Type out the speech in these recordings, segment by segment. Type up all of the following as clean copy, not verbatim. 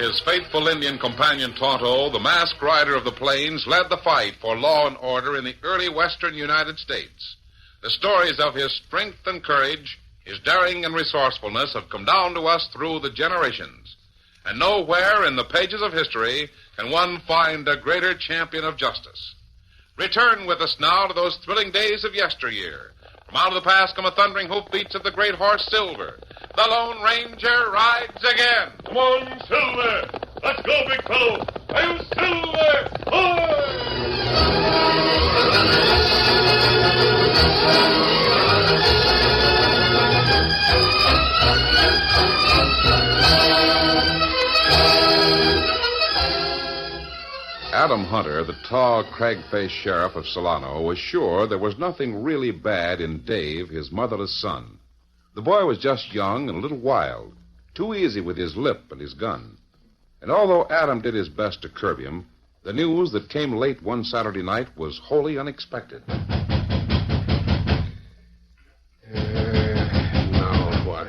his faithful Indian companion Tonto, the masked rider of the plains led the fight for law and order in the early western United States. The stories of his strength and courage, his daring and resourcefulness have come down to us through the generations. And nowhere in the pages of history can one find a greater champion of justice. Return with us now to those thrilling days of yesteryear. From out of the past come the thundering hoofbeats of the great horse Silver. The Lone Ranger rides again. Come on, Silver! Let's go, big fellow! I'm Silver! Adam Hunter, the tall, crag-faced sheriff of Solano, was sure there was nothing really bad in Dave, his motherless son. The boy was just young and a little wild, too easy with his lip and his gun. And although Adam did his best to curb him, the news that came late one Saturday night was wholly unexpected. Now what?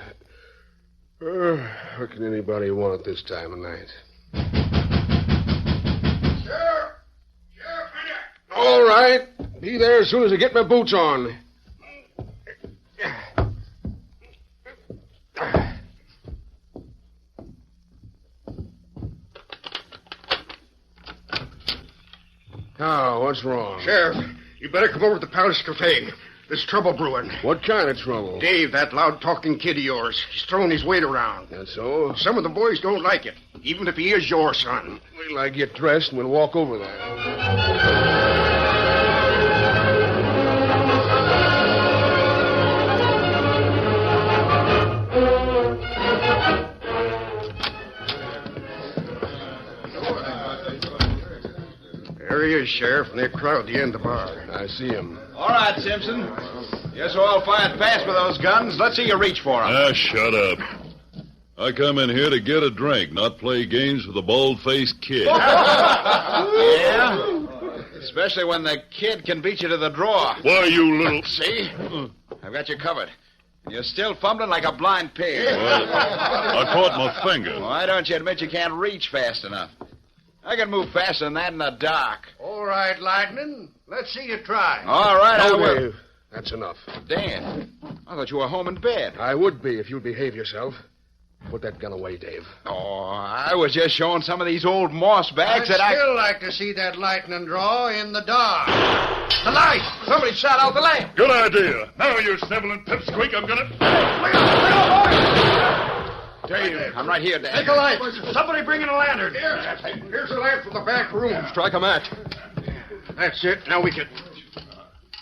What can anybody want at this time of night? Sheriff! Sheriff, Hunter! All right. Be there as soon as I get my boots on. Now, what's wrong? Sheriff, you better come over to the Palace Cafe. There's trouble brewing. What kind of trouble? Dave, that loud-talking kid of yours, he's throwing his weight around. That's so? Some of the boys don't like it, even if he is your son. Wait till I get dressed and we'll walk over there. There he is, Sheriff, and they're crowded at the end of the bar. I see him. All right, Simpson. Guess we're all fired fast with those guns. Let's see you reach for them. Ah, shut up. I come in here to get a drink, not play games with a bald-faced kid. Yeah? Especially when the kid can beat you to the draw. Why, you little... See? I've got you covered. And you're still fumbling like a blind pig. Well, I caught my finger. Why don't you admit you can't reach fast enough? I can move faster than that in the dark. All right, Lightning. Let's see you try. All right, I No, will. Dave. That's enough. Dan, I thought you were home in bed. I would be if you'd behave yourself. Put that gun away, Dave. Oh, I was just showing some of these old moss bags that I'd still like to see that lightning draw in the dark. The light! Somebody shot out the lamp. Good idea. Now, you sniveling pipsqueak, I'm gonna... Dave, I'm right here, Dan. Take a light. Somebody bring in a lantern. Here's a lamp from the back room. Strike a match. That's it. Now we can...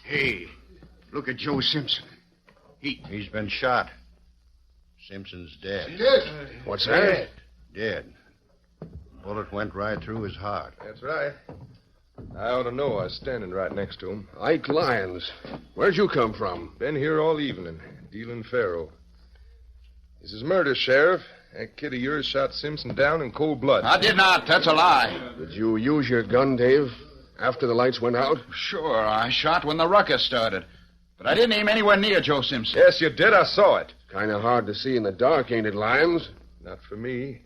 Hey, look at Joe Simpson. He's been shot. Simpson's dead. What's that? Dead. Bullet went right through his heart. That's right. I ought to know. I was standing right next to him. Ike Lyons. Where'd you come from? Been here all evening, dealing faro. This is murder, Sheriff. That kid of yours shot Simpson down in cold blood. I did not. That's a lie. Did you use your gun, Dave, after the lights went out? Sure, I shot when the ruckus started. But I didn't aim anywhere near Joe Simpson. Yes, you did. I saw it. Kind of hard to see in the dark, ain't it, Lyons? Not for me.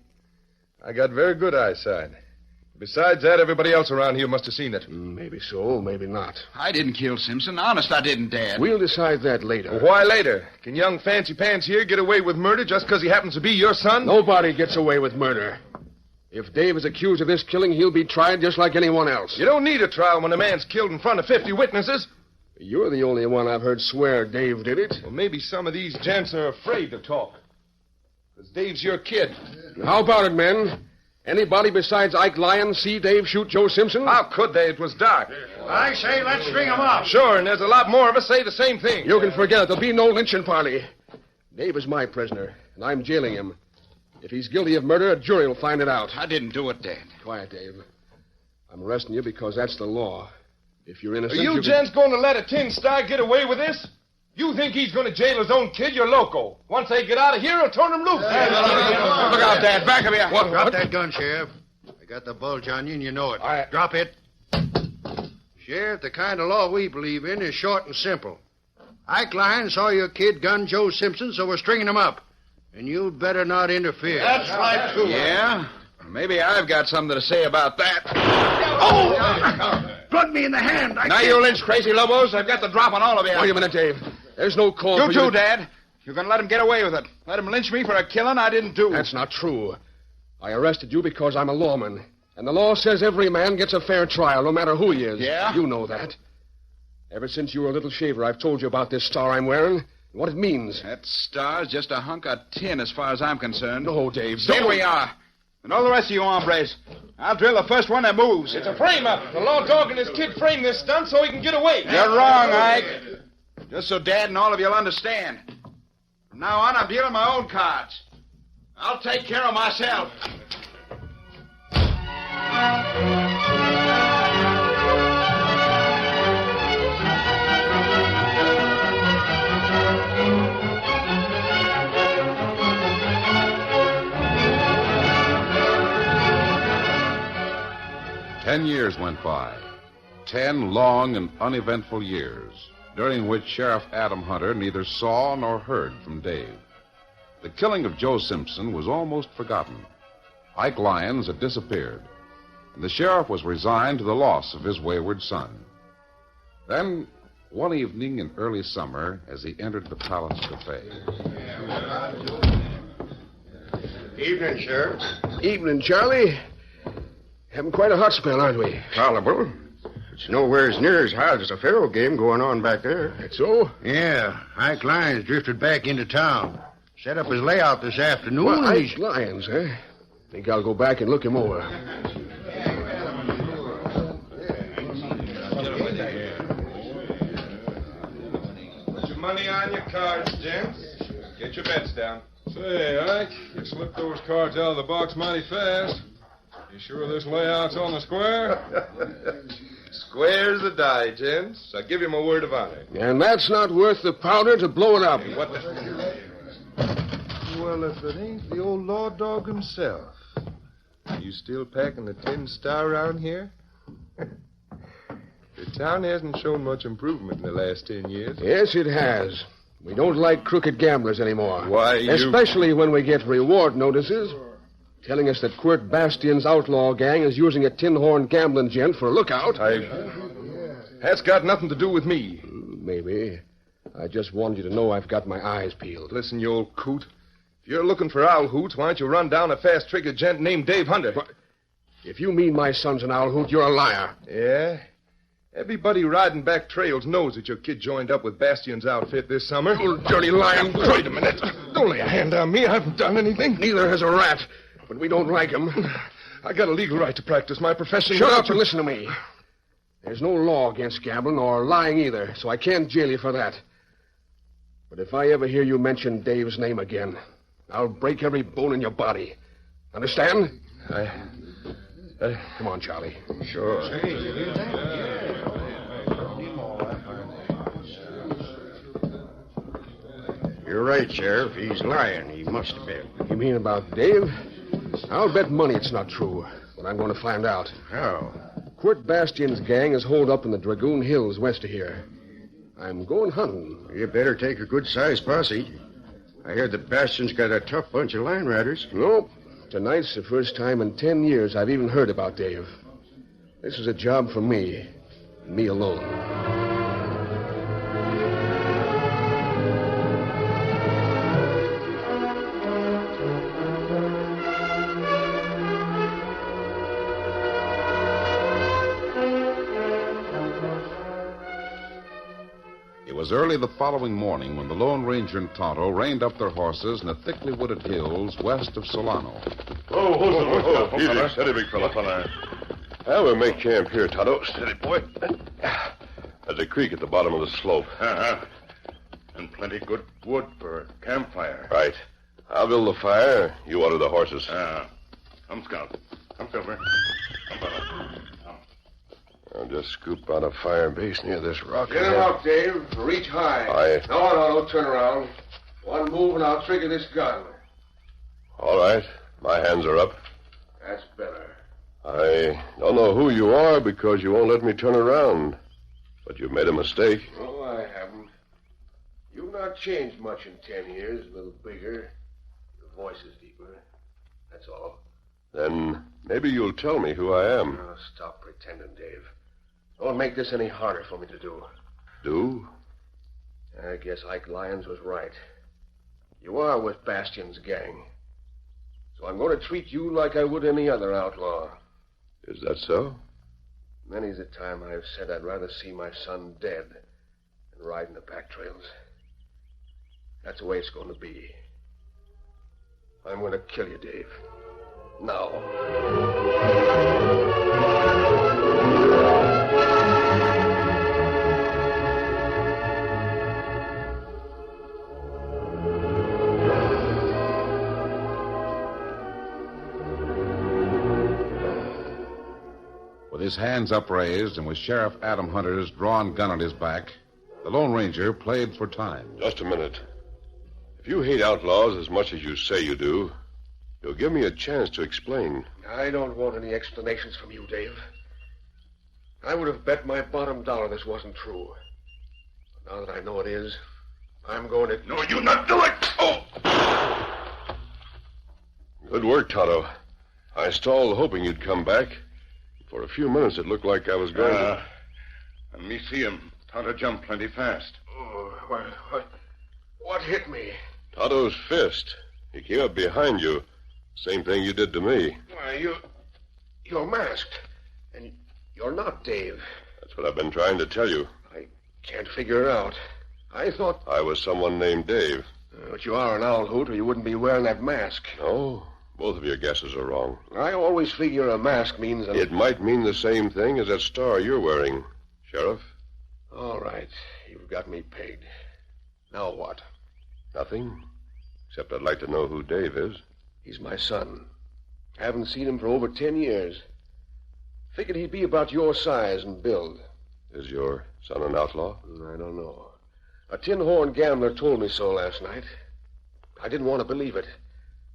I got very good eyesight. Besides that, everybody else around here must have seen it. Maybe so, maybe not. I didn't kill Simpson. Honest, I didn't, Dad. We'll decide that later. Well, why later? Can young Fancy Pants here get away with murder just because he happens to be your son? Nobody gets away with murder. If Dave is accused of this killing, he'll be tried just like anyone else. You don't need a trial when a man's killed in front of 50 witnesses. You're the only one I've heard swear Dave did it. Well, maybe some of these gents are afraid to talk. Because Dave's your kid. How about it, men? Anybody besides Ike Lyons see Dave shoot Joe Simpson? How could they? It was dark. I say let's string him up. Sure, and there's a lot more of us say the same thing. You can forget it. There'll be no lynching party. Dave is my prisoner, and I'm jailing him. If he's guilty of murder, a jury will find it out. I didn't do it, Dad. Quiet, Dave. I'm arresting you because that's the law. If you're innocent, Are you can- gents going to let a tin star get away with this? You think he's going to jail his own kid? You're loco. Once they get out of here, he'll turn him loose. Look out, Dad. Back of you. Drop that gun, Sheriff. I got the bulge on you, and you know it. All right. Drop it. Sheriff, the kind of law we believe in is short and simple. Ike Lyons saw your kid gun Joe Simpson, so we're stringing him up. And you'd better not interfere. That's right, too. Yeah? Maybe I've got something to say about that. Oh! Blood me in the hand. Now, you lynch crazy lobos. I've got the drop on all of you. Wait a minute, Dave. There's no call for You you too, Dad. You're going to let him get away with it. Let him lynch me for a killing I didn't do. That's not true. I arrested you because I'm a lawman. And the law says every man gets a fair trial, no matter who he is. Yeah? You know that. Ever since you were a little shaver, I've told you about this star I'm wearing and what it means. That star's just a hunk of tin as far as I'm concerned. No, Dave. Here we are. And all the rest of you hombres. I'll drill the first one that moves. It's a frame-up. The law dog and his kid framed this stunt so he can get away. You're wrong, Ike. Just so Dad and all of you'll understand. From now on, I'm dealing my own cards. I'll take care of myself. 10 years went by. 10 long and uneventful years, during which Sheriff Adam Hunter neither saw nor heard from Dave. The killing of Joe Simpson was almost forgotten. Ike Lyons had disappeared, and the sheriff was resigned to the loss of his wayward son. Then, one evening in early summer, as he entered the Palace Cafe. Evening, Sheriff. Evening, Charlie. Having quite a hot spell, aren't we? Tolerable. It's nowhere as near as hot as a Faro game going on back there. That's so? Yeah. Ike Lyons drifted back into town. Set up his layout this afternoon. Well, and Ike Lyons, eh? Think I'll go back and look him over. Put your money on your cards, gents. Get your bets down. Say, Ike, you slipped those cards out of the box mighty fast. You sure this layout's on the square? Square's the die, gents. I give you my word of honor. And that's not worth the powder to blow it up. What the... Well, if it ain't the old law dog himself. You still packing the tin star around here? The town hasn't shown much improvement in the last 10 years. Yes, it has. We don't like crooked gamblers anymore. Why, Especially when we get reward notices telling us that Quirt Bastion's outlaw gang is using a tin-horn gambling gent for a lookout. That's got nothing to do with me. Maybe. I just wanted you to know I've got my eyes peeled. Listen, you old coot. If you're looking for owl hoots, why don't you run down a fast-trigger gent named Dave Hunter? If you mean my son's an owl hoot, you're a liar. Yeah? Everybody riding back trails knows that your kid joined up with Bastion's outfit this summer. You dirty lion. Wait a minute. Don't lay a hand on me. I haven't done anything. Neither has a rat. But we don't like him. I got a legal right to practice my profession. Shut up and listen to me. There's no law against gambling or lying either, so I can't jail you for that. But if I ever hear you mention Dave's name again, I'll break every bone in your body. Understand? Come on, Charlie. Sure. You're right, Sheriff. He's lying. He must have been. You mean about Dave? I'll bet money it's not true, but I'm going to find out. How? Quirt Bastion's gang is holed up in the Dragoon Hills west of here. I'm going hunting. You better take a good-sized posse. I heard that Bastion's got a tough bunch of line riders. Nope. Tonight's the first time in 10 years I've even heard about Dave. This is a job for me. Me alone. It was early the following morning when the Lone Ranger and Tonto reined up their horses in the thickly wooded hills west of Solano. Easy, steady, big fella. We'll make camp here, Tonto. Steady, boy. There's a creek at the bottom of the slope. And plenty good wood for a campfire. Right. I'll build the fire. You order the horses. Come, Scout. Come, Silver. Come, fella. I'll just scoop out a fire base near this rock. Get him out, Dave. Reach high. Aye. No, turn around. One move and I'll trigger this gun. All right. My hands are up. That's better. I don't know who you are because you won't let me turn around. But you've made a mistake. Oh, I haven't. You've not changed much in 10 years. A little bigger. Your voice is deeper. That's all. Then maybe you'll tell me who I am. Oh, stop pretending, Dave. Don't make this any harder for me to do. Do? I guess Ike Lyons was right. You are with Bastion's gang. So I'm going to treat you like I would any other outlaw. Is that so? Many's the time I've said I'd rather see my son dead than riding the pack trails. That's the way it's going to be. I'm going to kill you, Dave. Now. With his hands upraised and with Sheriff Adam Hunter's drawn gun at his back, the Lone Ranger played for time. Just a minute. If you hate outlaws as much as you say you do, you'll give me a chance to explain. I don't want any explanations from you, Dave. I would have bet my bottom dollar this wasn't true. But now that I know it is, I'm going to... No, you not do it! Oh! Good work, Tonto. I stalled hoping you'd come back. For a few minutes, it looked like I was going to... And me see him. Tonto jump plenty fast. Oh, what hit me? Tonto's fist. He came up behind you. Same thing you did to me. Why, you're masked. And you're not Dave. That's what I've been trying to tell you. I can't figure it out. I thought... I was someone named Dave. But you are an owl hoot, or you wouldn't be wearing that mask. No, both of your guesses are wrong. I always figure a mask means... It might mean the same thing as that star you're wearing, Sheriff. All right, you've got me pegged. Now what? Nothing, except I'd like to know who Dave is. He's my son. Haven't seen him for over 10 years. Figured he'd be about your size and build. Is your son an outlaw? I don't know. A tin-horn gambler told me so last night. I didn't want to believe it.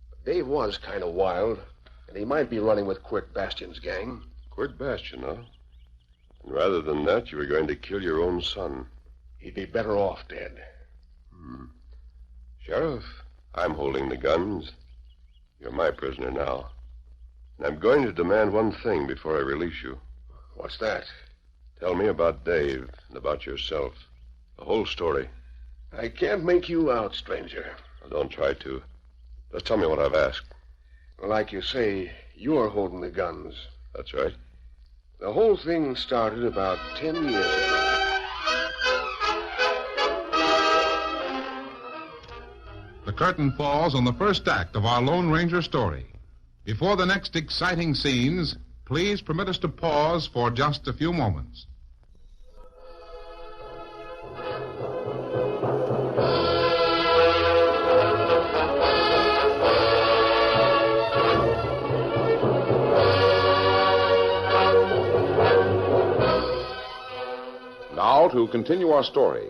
But Dave was kind of wild, and he might be running with Quirt Bastion's gang. Quirt Bastion, huh? And rather than that, you were going to kill your own son. He'd be better off dead. Sheriff, I'm holding the guns. You're my prisoner now. And I'm going to demand one thing before I release you. What's that? Tell me about Dave and about yourself. The whole story. I can't make you out, stranger. Well, don't try to. Just tell me what I've asked. Like you say, you're holding the guns. That's right. The whole thing started about 10 years ago. The curtain falls on the first act of our Lone Ranger story. Before the next exciting scenes, please permit us to pause for just a few moments. Now to continue our story.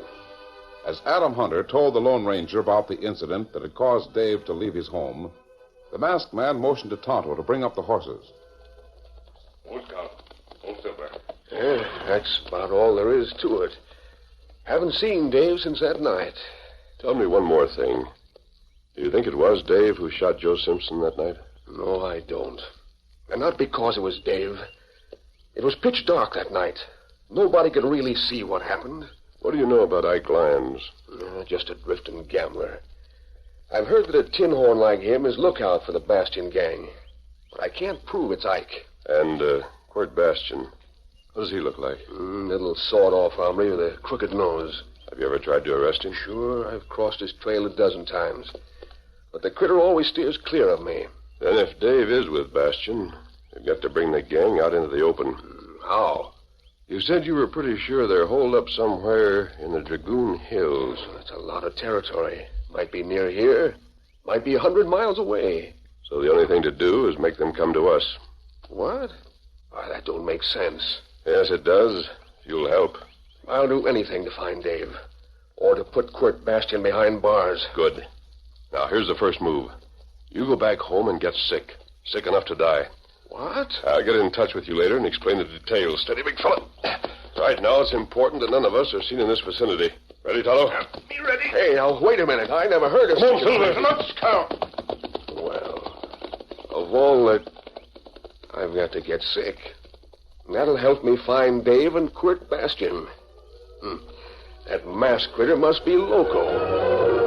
As Adam Hunter told the Lone Ranger about the incident that had caused Dave to leave his home, the masked man motioned to Tonto to bring up the horses. Hold down. Hold still there. Yeah, that's about all there is to it. Haven't seen Dave since that night. Tell me one more thing. Do you think it was Dave who shot Joe Simpson that night? No, I don't. And not because it was Dave. It was pitch dark that night. Nobody could really see what happened. What do you know about Ike Lyons? Just a drifting gambler. I've heard that a tin horn like him is lookout for the Bastion gang. But I can't prove it's Ike. And, Quirt Bastion. What does he look like? Little sawed-off hombre with a crooked nose. Have you ever tried to arrest him? Sure, I've crossed his trail a dozen times. But the critter always steers clear of me. Then if Dave is with Bastion, you've got to bring the gang out into the open. How? You said you were pretty sure they're holed up somewhere in the Dragoon Hills. That's a lot of territory. Might be near here. Might be 100 miles away. So the only thing to do is make them come to us. What? Why, that don't make sense. Yes, it does. You'll help. I'll do anything to find Dave. Or to put Quirt Bastion behind bars. Good. Now, here's the first move. You go back home and get sick. Sick enough to die. What? I'll get in touch with you later and explain the details. Steady, big fella. Right now, it's important that none of us are seen in this vicinity. Ready, Tonto? Be ready. Hey, now, wait a minute. I never heard of Come on, such a Silver. thing. Let's count. Well, of all the I've got to get sick. That'll help me find Dave and Quirt Bastion. That masked critter must be loco.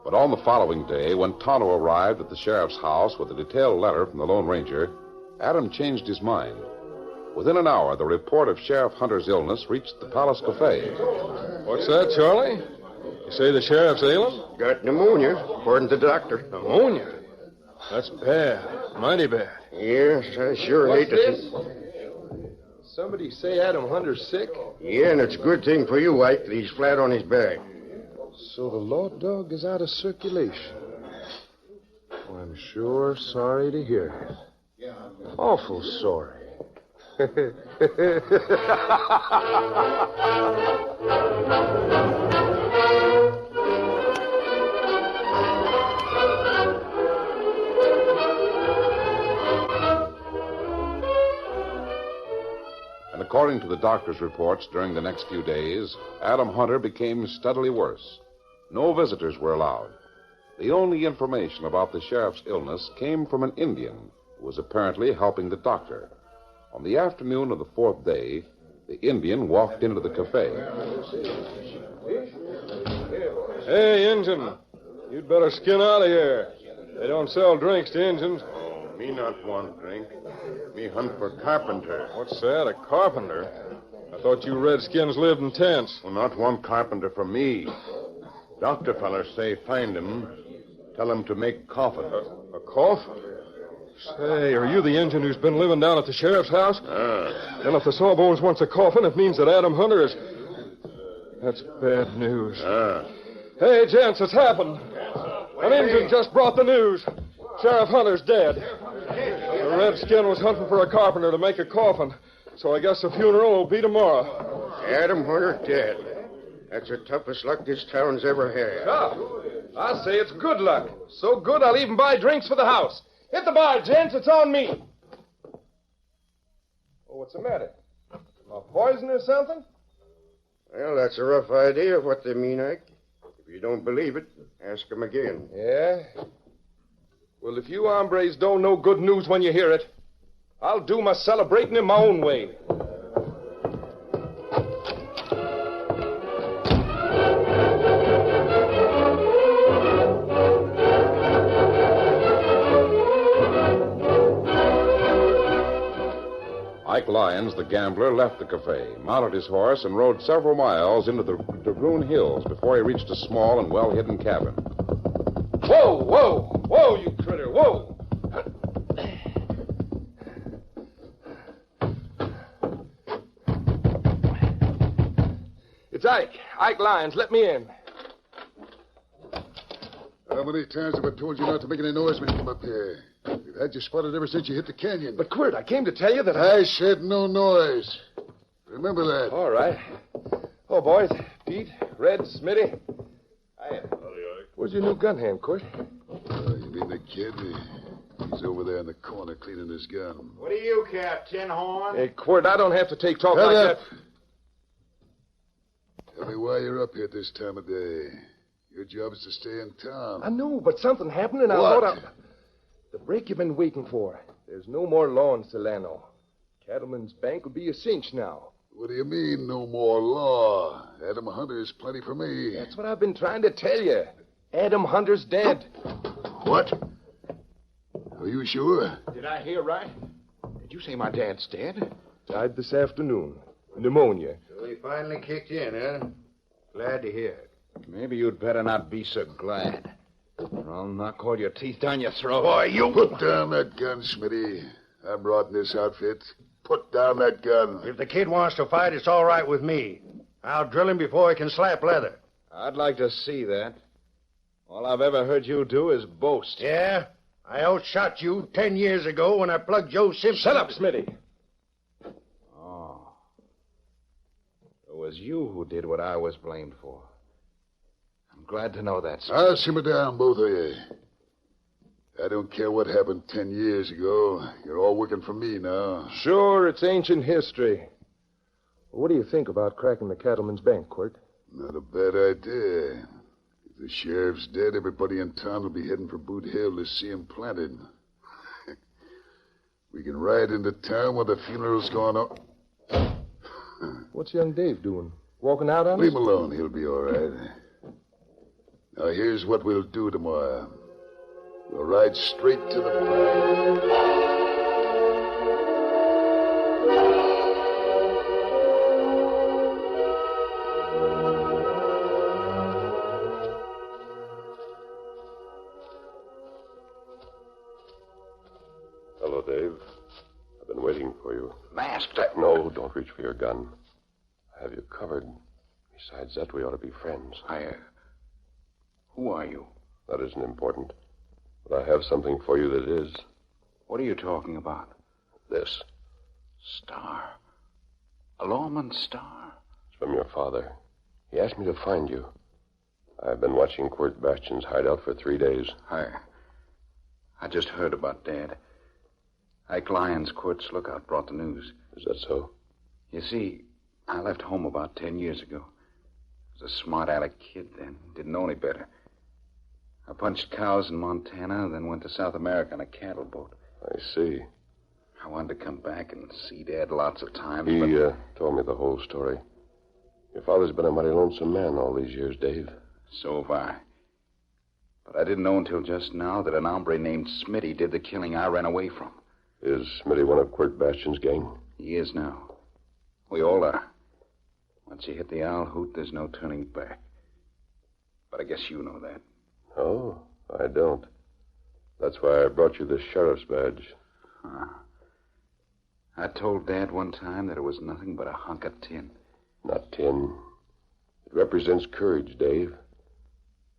But on the following day, when Tonto arrived at the sheriff's house with a detailed letter from the Lone Ranger, Adam changed his mind. Within an hour, the report of Sheriff Hunter's illness reached the Palace Cafe. What's that, Charlie? You say the sheriff's ailing? Got pneumonia, according to the doctor. Pneumonia? That's bad. Mighty bad. Yes, I sure hate to... Somebody say Adam Hunter's sick? Yeah, and it's a good thing for you, Ike, that he's flat on his back. So the law dog is out of circulation. Well, I'm sure sorry to hear it. Awful sorry. And according to the doctor's reports during the next few days, Adam Hunter became steadily worse. No visitors were allowed. The only information about the sheriff's illness came from an Indian who was apparently helping the doctor. On the afternoon of the fourth day, the Indian walked into the cafe. Hey, Injun, you'd better skin out of here. They don't sell drinks to Injuns. Oh, me not want drink. Me hunt for carpenter. What's that, a carpenter? I thought you redskins lived in tents. Well, not one carpenter for me. Doctor feller say find him. Tell him to make coffin. A coffin? Say, are you the Injun who's been living down at the sheriff's house? Then if the Sawbones wants a coffin, it means that Adam Hunter is... That's bad news. Hey, gents, it's happened. An Injun just brought the news. Sheriff Hunter's dead. The redskin was hunting for a carpenter to make a coffin, so I guess the funeral will be tomorrow. Adam Hunter dead. That's the toughest luck this town's ever had. I say it's good luck. So good I'll even buy drinks for the house. Hit the bar, gents. It's on me. Oh, what's the matter? Am I poison or something? Well, that's a rough idea of what they mean, Ike. If you don't believe it, ask them again. Yeah? Well, if you hombres don't know good news when you hear it, I'll do my celebrating in my own way. Ike Lyons, the gambler, left the cafe, mounted his horse, and rode several miles into the Dragoon Hills before he reached a small and well-hidden cabin. Whoa, whoa, whoa, you critter, whoa! It's Ike Lyons, let me in. How many times have I told you not to make any noise when you come up here? We've had you spotted ever since you hit the canyon. But, Quirt, I came to tell you that I said no noise. Remember that. All right. Oh, boys, Pete, Red, Smitty. Where's your new gun hand, Quirt? You mean the kid? He's over there in the corner cleaning his gun. What do you care, Tin Horn? Hey, Quirt, I don't have to take talk Shut like up. that. Tell me why you're up here this time of day. Your job is to stay in town. I know, but something happened, and I What? thought the break you've been waiting for. There's no more law in Solano. Cattleman's Bank will be a cinch now. What do you mean, no more law? Adam Hunter's plenty for me. That's what I've been trying to tell you. Adam Hunter's dead. What? Are you sure? Did I hear right? Did you say my dad's dead? Died this afternoon. Pneumonia. So he finally kicked in, huh? Glad to hear it. Maybe you'd better not be so glad. Or I'll knock all your teeth down your throat. Boy, you... Put down that gun, Smitty. I'm rotting this outfit. Put down that gun. If the kid wants to fight, it's all right with me. I'll drill him before he can slap leather. I'd like to see that. All I've ever heard you do is boast. Yeah? I outshot you 10 years ago when I plugged Joe Simpson. Shut up, Smitty. Oh. It was you who did what I was blamed for. I'm glad to know that, sir. I'll simmer down, both of you. I don't care what happened 10 years ago. You're all working for me now. Sure, it's ancient history. What do you think about cracking the cattleman's bank, Quirt? Not a bad idea. If the sheriff's dead, everybody in town will be heading for Boot Hill to see him planted. We can ride into town while the funeral's going on. What's young Dave doing? Walking out on us? Leave him alone. He'll be all right. Now, here's what we'll do tomorrow. We'll ride straight to the flag. Hello, Dave. I've been waiting for you. Masked? No, don't reach for your gun. I have you covered. Besides that, we ought to be friends. Who are you? That isn't important. But I have something for you that is. What are you talking about? This. Star. A lawman star? It's from your father. He asked me to find you. I've been watching Quirt Bastion's hideout for 3 days. I just heard about Dad. Ike Lyons, Quirt's lookout, brought the news. Is that so? You see, I left home about 10 years ago. I was a smart aleck kid then. Didn't know any better. I punched cows in Montana, then went to South America on a cattle boat. I see. I wanted to come back and see Dad lots of times, He but... told me the whole story. Your father's been a mighty lonesome man all these years, Dave. So have I. But I didn't know until just now that an hombre named Smitty did the killing I ran away from. Is Smitty one of Quirt Bastion's gang? He is now. We all are. Once you hit the owl hoot, there's no turning back. But I guess you know that. Oh, I don't. That's why I brought you this sheriff's badge. I told Dad one time that it was nothing but a hunk of tin. Not tin. It represents courage, Dave.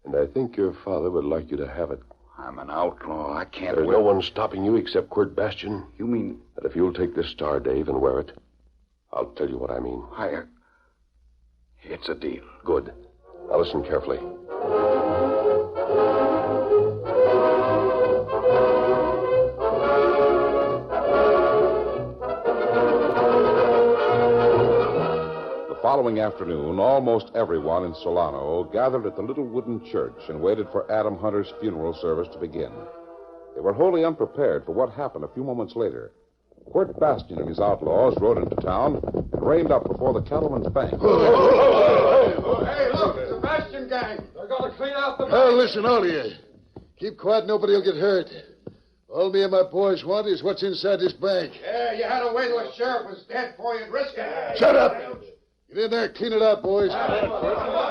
And I think your father would like you to have it. I'm an outlaw. I can't... There's no one stopping you except Quirt Bastion. You mean... That if you'll take this star, Dave, and wear it, I'll tell you what I mean. It's a deal. Good. Now listen carefully. The following afternoon, almost everyone in Solano gathered at the little wooden church and waited for Adam Hunter's funeral service to begin. They were wholly unprepared for what happened a few moments later. Quirt Bastion and his outlaws rode into town and reined up before the cattleman's bank. Hey, look, it's the Bastion gang. They're going to clean out the bank. Oh, listen, all of you. Keep quiet, nobody will get hurt. All me and my boys want is what's inside this bank. Yeah, you had to wait till the sheriff was dead before you'd risk it. Shut up! Get in there, clean it out, boys.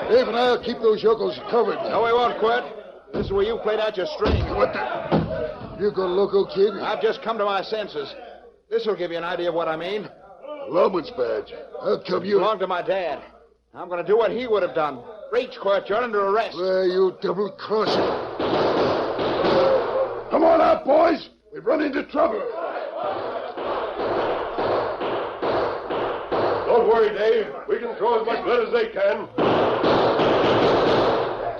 Dave and I'll keep those yokels covered. No, we won't, Quirt. This is where you played out your string. What the... You go loco, kid? I've just come to my senses. This will give you an idea of what I mean. Lawman's badge. How come you... Belonged to my dad. I'm going to do what he would have done. Reach, Quirt. You're under arrest. Well, you double-crosser. Come on out, boys. We've run into trouble. Don't worry, Dave. We can throw as much blood as they can.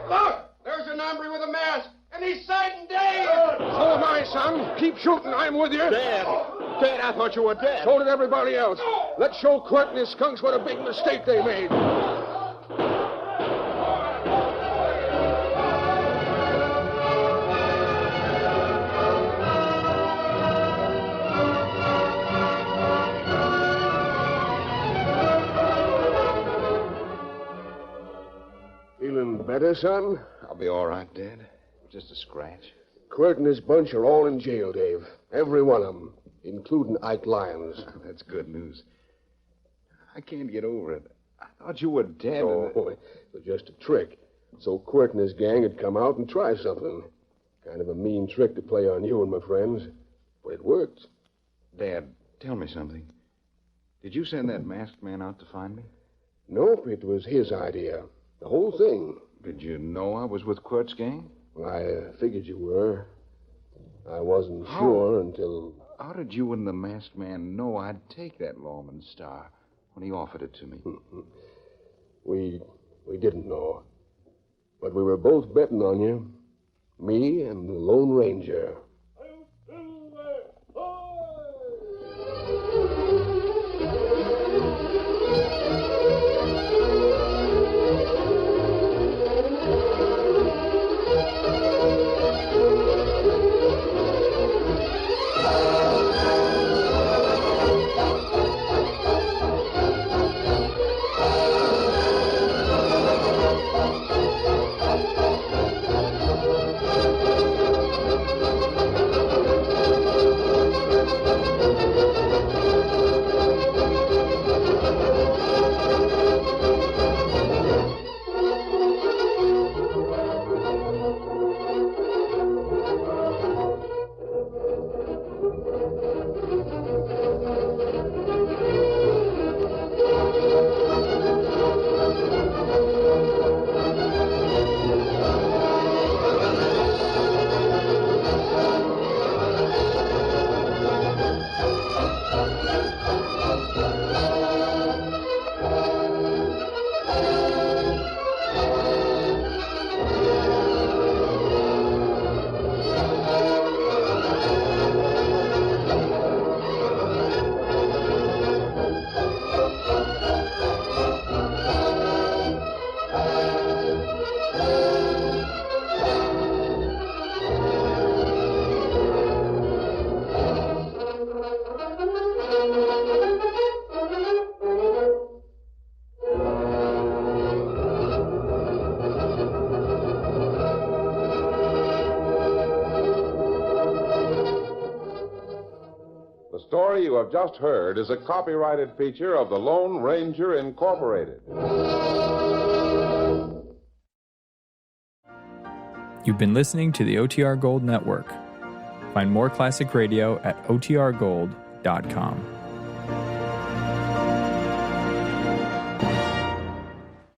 Look, there's an hombre with a mask, and he's sighting Dave. So am I, son. Keep shooting. I'm with you. Dad, I thought you were dead. So did everybody else. Let's show Quirt and his skunks what a big mistake they made. Feeling better, son? I'll be all right, Dad. Just a scratch. Quirt and his bunch are all in jail, Dave. Every one of them, including Ike Lyons. That's good news. I can't get over it. I thought you were dead. Oh, it was just a trick. So Quirt and his gang had come out and tried something. Kind of a mean trick to play on you and my friends. But it worked. Dad, tell me something. Did you send that masked man out to find me? Nope, it was his idea. The whole thing. Did you know I was with Quirt's gang? Well, I figured you were. I wasn't sure until... How did you and the masked man know I'd take that lawman star when he offered it to me? We didn't know. But we were both betting on you. Me and the Lone Ranger. The story you have just heard is a copyrighted feature of the Lone Ranger Incorporated. You've been listening to the OTR Gold Network. Find more classic radio at otrgold.com.